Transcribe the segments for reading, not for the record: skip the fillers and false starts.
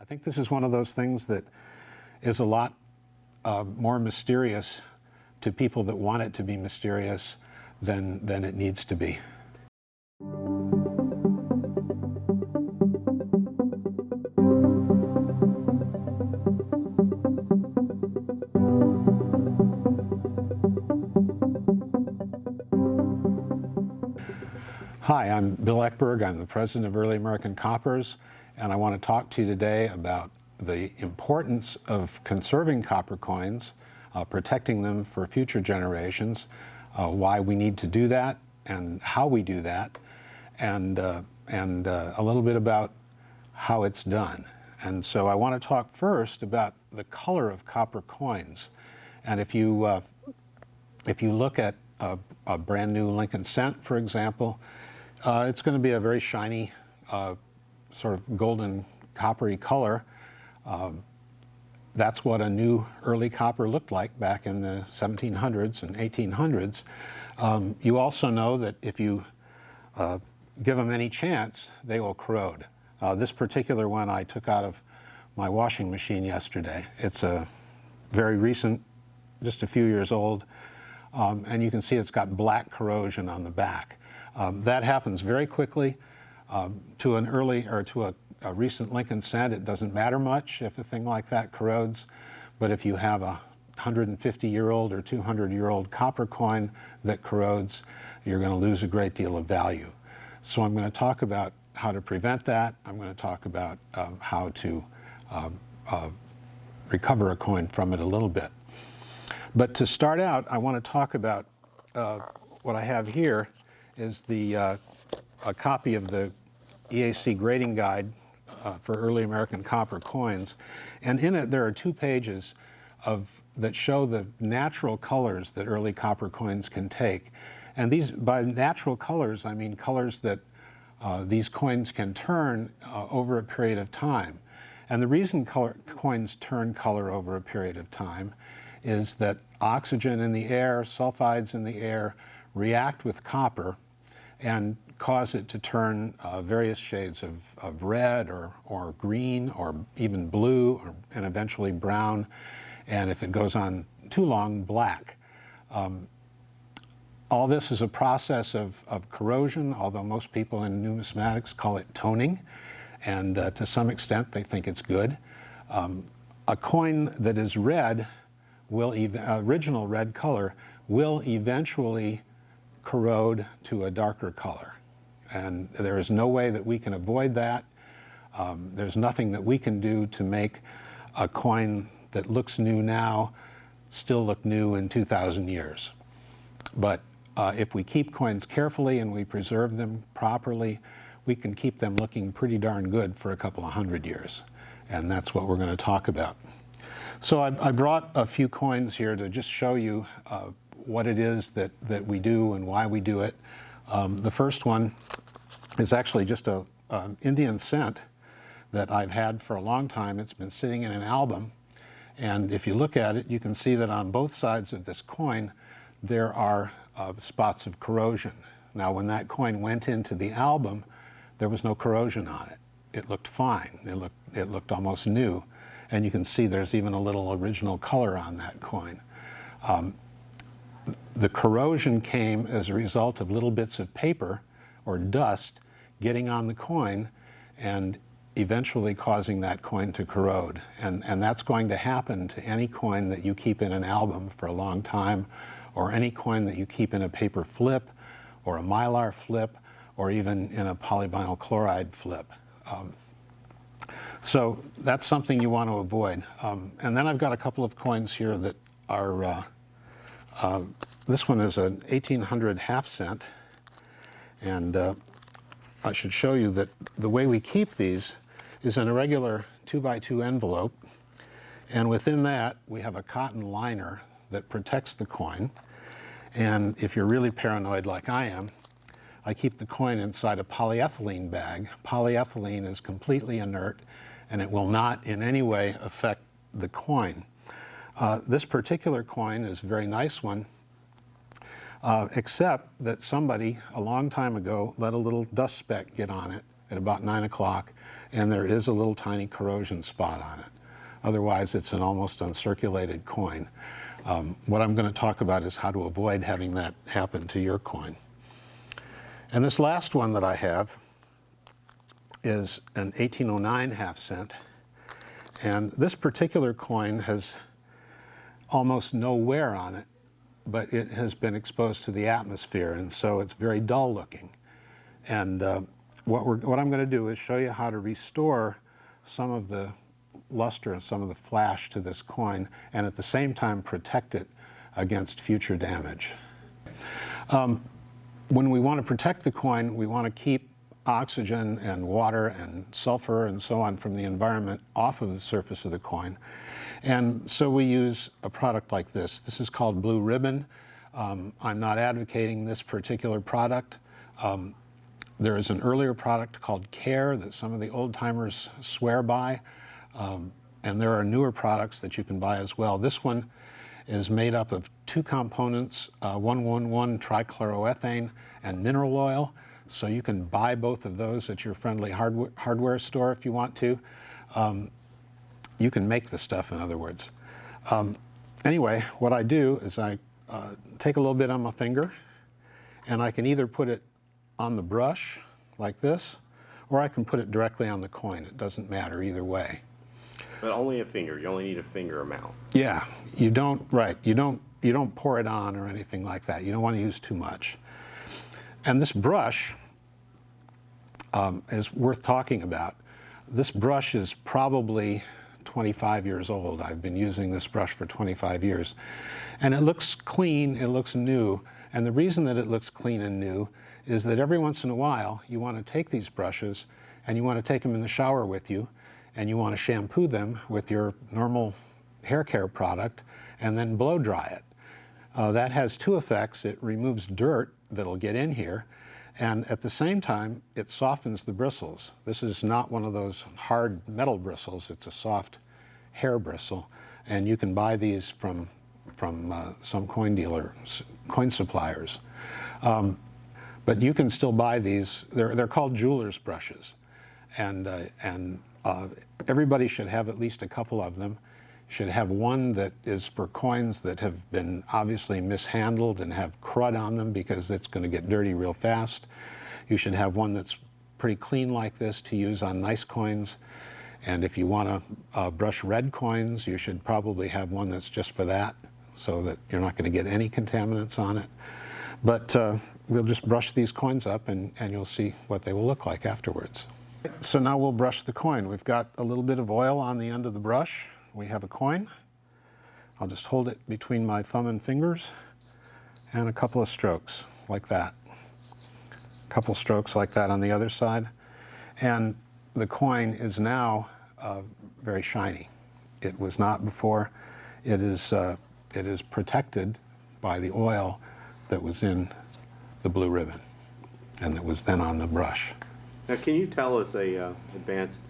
I think this is one of those things that is a lot more mysterious to people that want it to be mysterious than it needs to be. Hi, I'm Bill Eckberg. I'm the president of Early American Coppers, and I want to talk to you today about the importance of conserving copper coins, protecting them for future generations, why we need to do that and how we do that, and a little bit about how it's done. And so I want to talk first about the color of copper coins. And if you look at a brand new Lincoln cent, for example, it's going to be a very shiny, sort of golden coppery color. That's what a new early copper looked like back in the 1700s and 1800s. You also know that if you give them any chance, they will corrode. This particular one I took out of my washing machine yesterday. It's a very recent, just a few years old, and you can see it's got black corrosion on the back. That happens very quickly. To an early or to a recent Lincoln cent, it doesn't matter much if a thing like that corrodes, but if you have a 150-year-old or 200-year-old copper coin that corrodes, you're going to lose a great deal of value. So I'm going to talk about how to prevent that. I'm going to talk about how to recover a coin from it a little bit. But to start out, I want to talk about what I have here is a copy of the EAC grading guide for early American copper coins, and in it there are 2 pages that show the natural colors that early copper coins can take. And these, by natural colors, I mean colors that these coins can turn over a period of time. And the reason coins turn color over a period of time is that oxygen in the air, sulfides in the air, react with copper and cause it to turn various shades of red or green or even blue and eventually brown, and if it goes on too long, black. All this is a process of corrosion, although most people in numismatics call it toning, and to some extent they think it's good. A coin that is red, original red color, will eventually corrode to a darker color. And there is no way that we can avoid that. There's nothing that we can do to make a coin that looks new now still look new in 2,000 years. But if we keep coins carefully and we preserve them properly, we can keep them looking pretty darn good for a couple of 100 years. And that's what we're going to talk about. So I brought a few coins here to just show you what it is that we do and why we do it. The first one is actually just an Indian cent that I've had for a long time. It's been sitting in an album, and if you look at it, you can see that on both sides of this coin there are spots of corrosion. Now, when that coin went into the album, there was no corrosion on it. It looked fine. It looked almost new, and you can see there's even a little original color on that coin. The corrosion came as a result of little bits of paper or dust getting on the coin and eventually causing that coin to corrode. And that's going to happen to any coin that you keep in an album for a long time, or any coin that you keep in a paper flip or a mylar flip or even in a polyvinyl chloride flip. So that's something you want to avoid. And then I've got a couple of coins here that are this one is an 1800 half cent, and I should show you that the way we keep these is in a regular 2x2 envelope, and within that we have a cotton liner that protects the coin. And if you're really paranoid like I am, I keep the coin inside a polyethylene bag. Polyethylene is completely inert, and it will not in any way affect the coin. This particular coin is a very nice one, except that somebody a long time ago let a little dust speck get on it at about 9 o'clock, and there is a little tiny corrosion spot on it. Otherwise, it's an almost uncirculated coin. What I'm going to talk about is how to avoid having that happen to your coin. And this last one that I have is an 1809 half cent. And this particular coin has almost no wear on it, but it has been exposed to the atmosphere, and so it's very dull looking. And what I'm going to do is show you how to restore some of the luster and some of the flash to this coin, and at the same time protect it against future damage. When we want to protect the coin, we want to keep oxygen and water and sulfur and so on from the environment off of the surface of the coin. And so we use a product like this. This is called Blue Ribbon. I'm not advocating this particular product. There is an earlier product called Care that some of the old timers swear by. And there are newer products that you can buy as well. This one is made up of two components, 1,1,1-trichloroethane and mineral oil. So you can buy both of those at your friendly hardware store if you want to. You can make the stuff, in other words. Anyway, what I do is I take a little bit on my finger, and I can either put it on the brush like this, or I can put it directly on the coin. It doesn't matter either way. But only a finger. You only need a finger amount. Yeah, you don't, right. You don't pour it on or anything like that. You don't want to use too much. And this brush is worth talking about. This brush is probably 25 years old. I've been using this brush for 25 years. And it looks clean, it looks new. And the reason that it looks clean and new is that every once in a while you want to take these brushes and you want to take them in the shower with you, and you want to shampoo them with your normal hair care product and then blow dry it. That has two effects. It removes dirt that'll get in here, and at the same time it softens the bristles. This is not one of those hard metal bristles. It's a soft hair bristle, and you can buy these from some coin suppliers. But you can still buy these. They're called jeweler's brushes, and everybody should have at least a couple of them. Should have one that is for coins that have been obviously mishandled and have crud on them, because it's going to get dirty real fast. You should have one that's pretty clean like this to use on nice coins. And if you want to brush red coins, you should probably have one that's just for that, so that you're not going to get any contaminants on it. But we'll just brush these coins up, and you'll see what they will look like afterwards. So now we'll brush the coin. We've got a little bit of oil on the end of the brush. We have a coin. I'll just hold it between my thumb and fingers, and a couple of strokes like that. A couple strokes like that on the other side. And the coin is now very shiny. It was not before. It is protected by the oil that was in the blue ribbon and that was then on the brush. Now, can you tell us advanced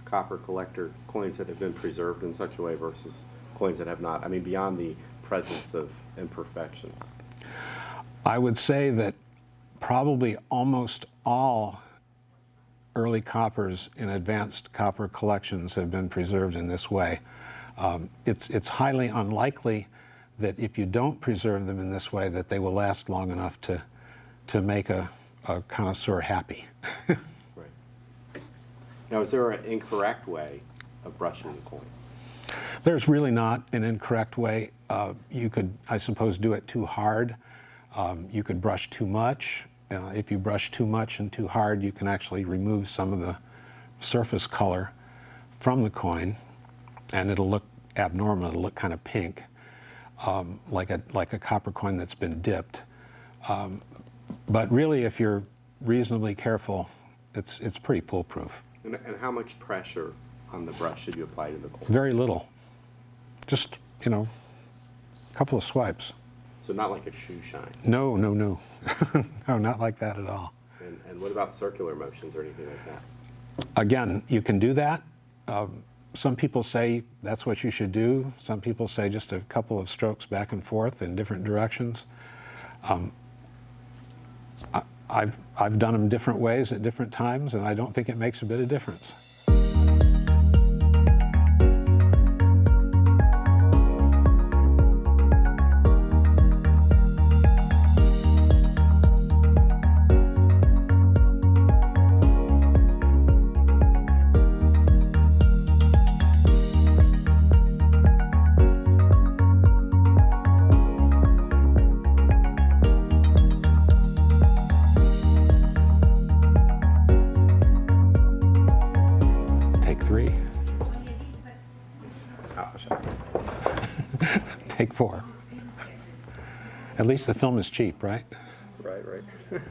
copper collector coins that have been preserved in such a way versus coins that have not? I mean, beyond the presence of imperfections. I would say that probably almost all early coppers in advanced copper collections have been preserved in this way. It's highly unlikely that if you don't preserve them in this way, that they will last long enough to make a connoisseur happy. Right. Now, is there an incorrect way of brushing the coin? There's really not an incorrect way. You could, I suppose, do it too hard. You could brush too much. If you brush too much and too hard, you can actually remove some of the surface color from the coin, and it'll look abnormal. It'll look kind of pink, like a copper coin that's been dipped. But really, if you're reasonably careful, it's pretty foolproof. And how much pressure on the brush should you apply to the coin? Very little. Just, a couple of swipes. So not like a shoe shine? No. No, not like that at all. And what about circular motions or anything like that? Again, you can do that. Some people say that's what you should do. Some people say just a couple of strokes back and forth in different directions. I've done them different ways at different times, and I don't think it makes a bit of difference. opposite. Take 4. At least the film is cheap, right? Right, right.